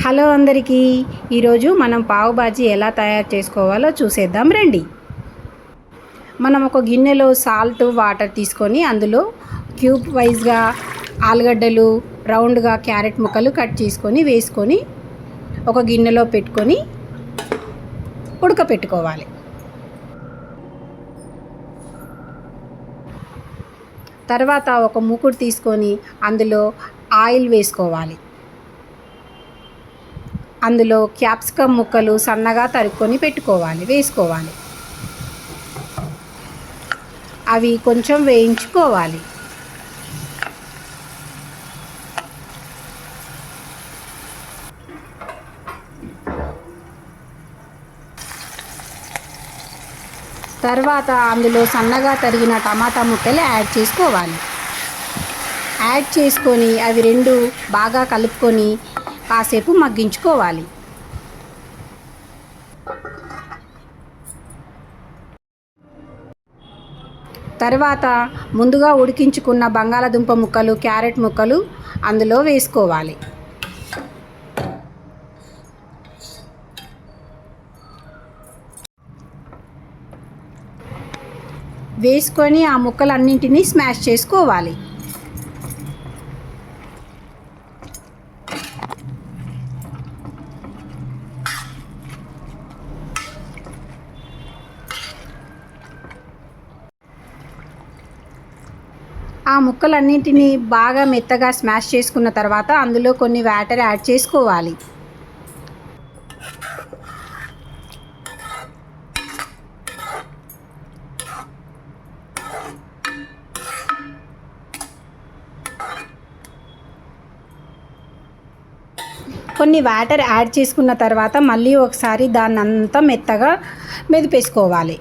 Hello అందరికీ, ఈరోజు మనం పావు బాజీ ఎలా తయారు చేసుకోవాలో చూసేద్దాం రండి. మనం ఒక గిన్నెలో సాల్ట్ వాటర్ తీసుకొని అందులో క్యూబ్ వైజ్గా ఆలుగడ్డలు, రౌండ్గా క్యారెట్ ముక్కలు కట్ చేసుకొని వేసుకొని ఒక గిన్నెలో పెట్టుకొని ఉడకపెట్టుకోవాలి. తర్వాత ఒక మూకుడు తీసుకొని అందులో ఆయిల్ వేసుకోవాలి. అందులో క్యాప్సికమ్ ముక్కలు సన్నగా తరుక్కొని వేసుకోవాలి. అవి కొంచెం వేయించుకోవాలి. తర్వాత అందులో సన్నగా తరిగిన టమాటా ముక్కలు యాడ్ చేసుకొని అవి రెండు బాగా కలుపుకొని కాసేపు మగ్గించుకోవాలి. తర్వాత ముందుగా ఉడికించుకున్న బంగాళాదుంప ముక్కలు, క్యారెట్ ముక్కలు అందులో వేసుకోవాలి. వేసుకొని ఆ ముక్కలన్నింటినీ స్మాష్ చేసుకోవాలి. ఆ ముక్కలన్నింటినీ బాగా మెత్తగా స్మాష్ చేసుకున్న తర్వాత అందులో కొన్ని వాటర్ యాడ్ చేసుకోవాలి. కొన్ని వాటర్ యాడ్ చేసుకున్న తర్వాత మళ్ళీ ఒకసారి దాన్ని అంతా మెత్తగా మెదిపేసుకోవాలి.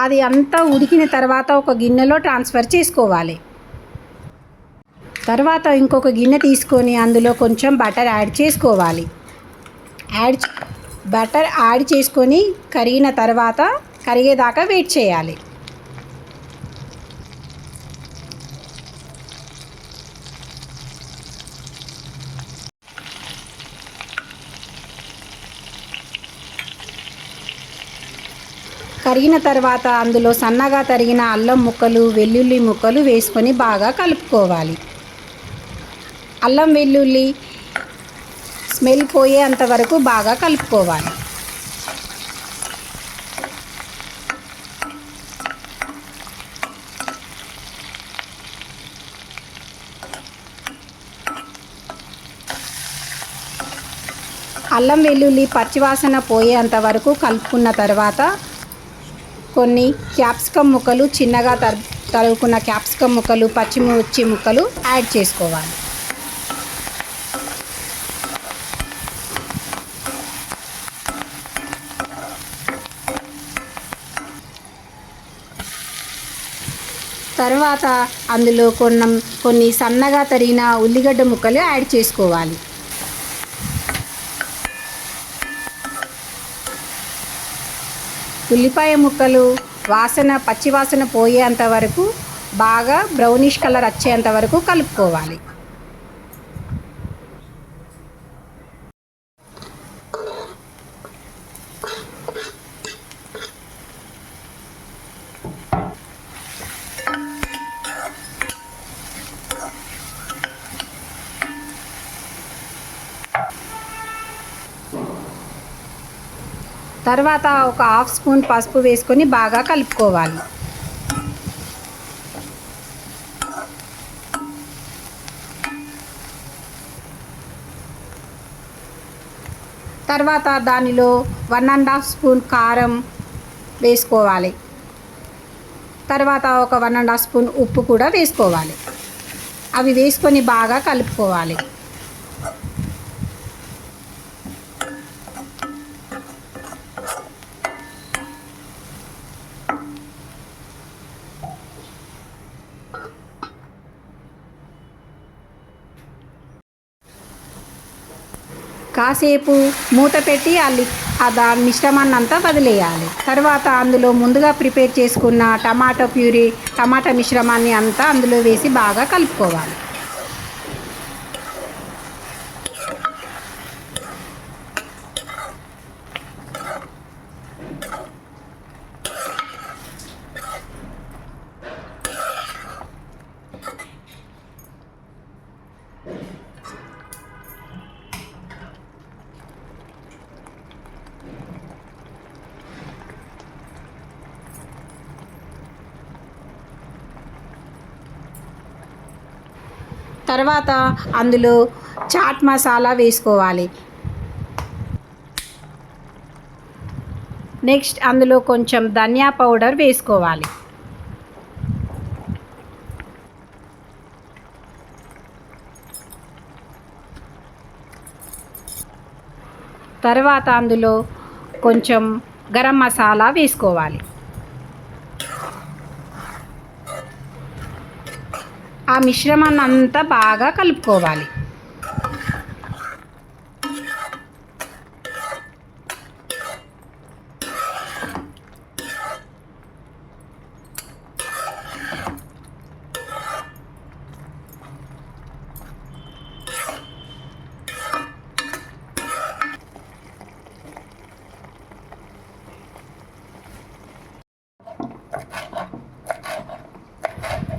అది అంతా ఉడికిన తర్వాత ఒక గిన్నెలో ట్రాన్స్ఫర్ చేసుకోవాలి. తర్వాత ఇంకొక గిన్నె తీసుకొని అందులో కొంచెం బటర్ యాడ్ చేసుకోవాలి. బటర్ యాడ్ చేసుకొని కరిగిన తర్వాత కరిగేదాకా వెయిట్ చేయాలి. కరిగిన తర్వాత అందులో సన్నగా తరిగిన అల్లం ముక్కలు, వెల్లుల్లి ముక్కలు వేసుకొని బాగా కలుపుకోవాలి. అల్లం వెల్లుల్లి స్మెల్ పోయేంత వరకు బాగా కలుపుకోవాలి. అల్లం వెల్లుల్లి పచ్చివాసన పోయేంత వరకు కలుపుకున్న తర్వాత కొన్ని క్యాప్సికమ్ ముక్కలు, చిన్నగా తరుగుకున్న క్యాప్సికమ్ ముక్కలు, పచ్చిమిర్చి ముక్కలు యాడ్ చేసుకోవాలి. తర్వాత అందులో కొన్ని సన్నగా తరిగిన ఉల్లిగడ్డ ముక్కలు యాడ్ చేసుకోవాలి. ఉల్లిపాయ ముక్కలు పచ్చివాసన పోయేంత వరకు బాగా బ్రౌనిష్ కలర్ వచ్చేంత వరకు కలుపుకోవాలి. తర్వాత ఒక హాఫ్ స్పూన్ పసుపు వేసుకొని బాగా కలుపుకోవాలి. తర్వాత దానిలో 1½ స్పూన్ కారం వేసుకోవాలి. తర్వాత ఒక 1½ స్పూన్ ఉప్పు కూడా వేసుకోవాలి. అవి వేసుకొని బాగా కలుపుకోవాలి. కాసేపు మూత పెట్టి దాని మిశ్రమాన్ని అంతా వదిలేయాలి. తర్వాత అందులో ముందుగా ప్రిపేర్ చేసుకున్న టమాటా మిశ్రమాన్ని అంతా అందులో వేసి బాగా కలుపుకోవాలి. తర్వాత అందులో చాట్ మసాలా వేసుకోవాలి. నెక్స్ట్ అందులో కొంచెం ధనియా పౌడర్ వేసుకోవాలి. తర్వాత అందులో కొంచెం గరం మసాలా వేసుకోవాలి. ఆ మిశ్రమాన్ని అంతా బాగా కలుపుకోవాలి.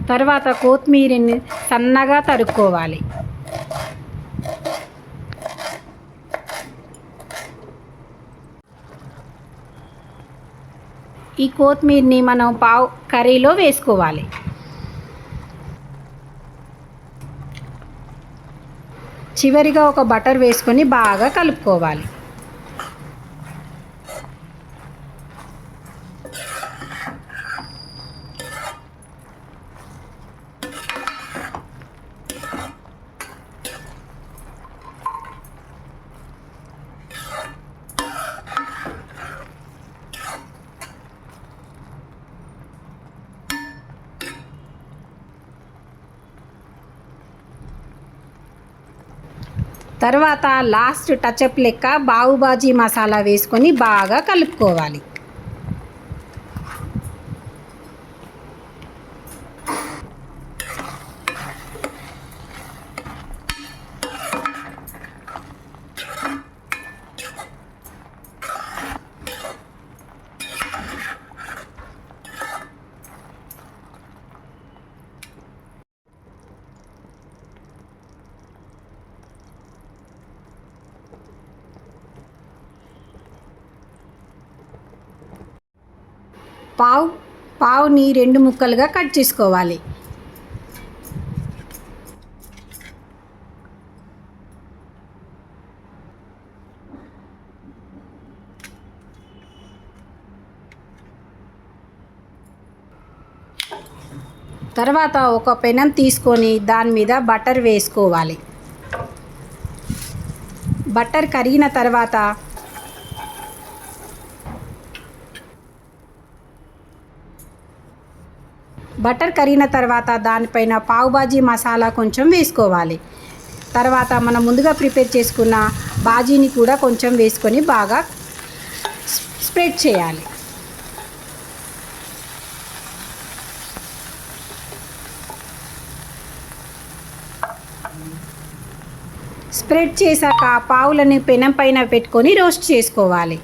తర్వాత కొత్తిమీరని సన్నగా తరుక్కోవాలి. ఈ కొత్తిమీరని మనం కర్రీలో వేసుకోవాలి. చివరిగా ఒక బటర్ వేసుకొని బాగా కలుపుకోవాలి. తర్వాత లాస్ట్ టచ్అప్ లెక్క పావుబాజీ మసాలా వేసుకొని బాగా కలుపుకోవాలి. పావుని 2 ముక్కలుగా కట్ చేసుకోవాలి. తర్వాత ఒక పెనం తీసుకొని దాని మీద బటర్ వేసుకోవాలి. బటర్ కరిగిన తర్వాత దానిపైన పావుబాజీ మసాలా కొంచెం వేసుకోవాలి. తర్వాత మనం ముందుగా ప్రిపేర్ చేసుకున్న బాజీని కూడా కొంచెం వేసుకొని బాగా స్ప్రెడ్ చేయాలి. స్ప్రెడ్ చేశాక పావులని పెనం పైన పెట్టుకొని రోస్ట్ చేసుకోవాలి.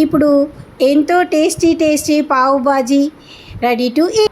ఇప్పుడు ఎంతో టేస్టీ పావు బాజీ రెడీ టు ఈట్.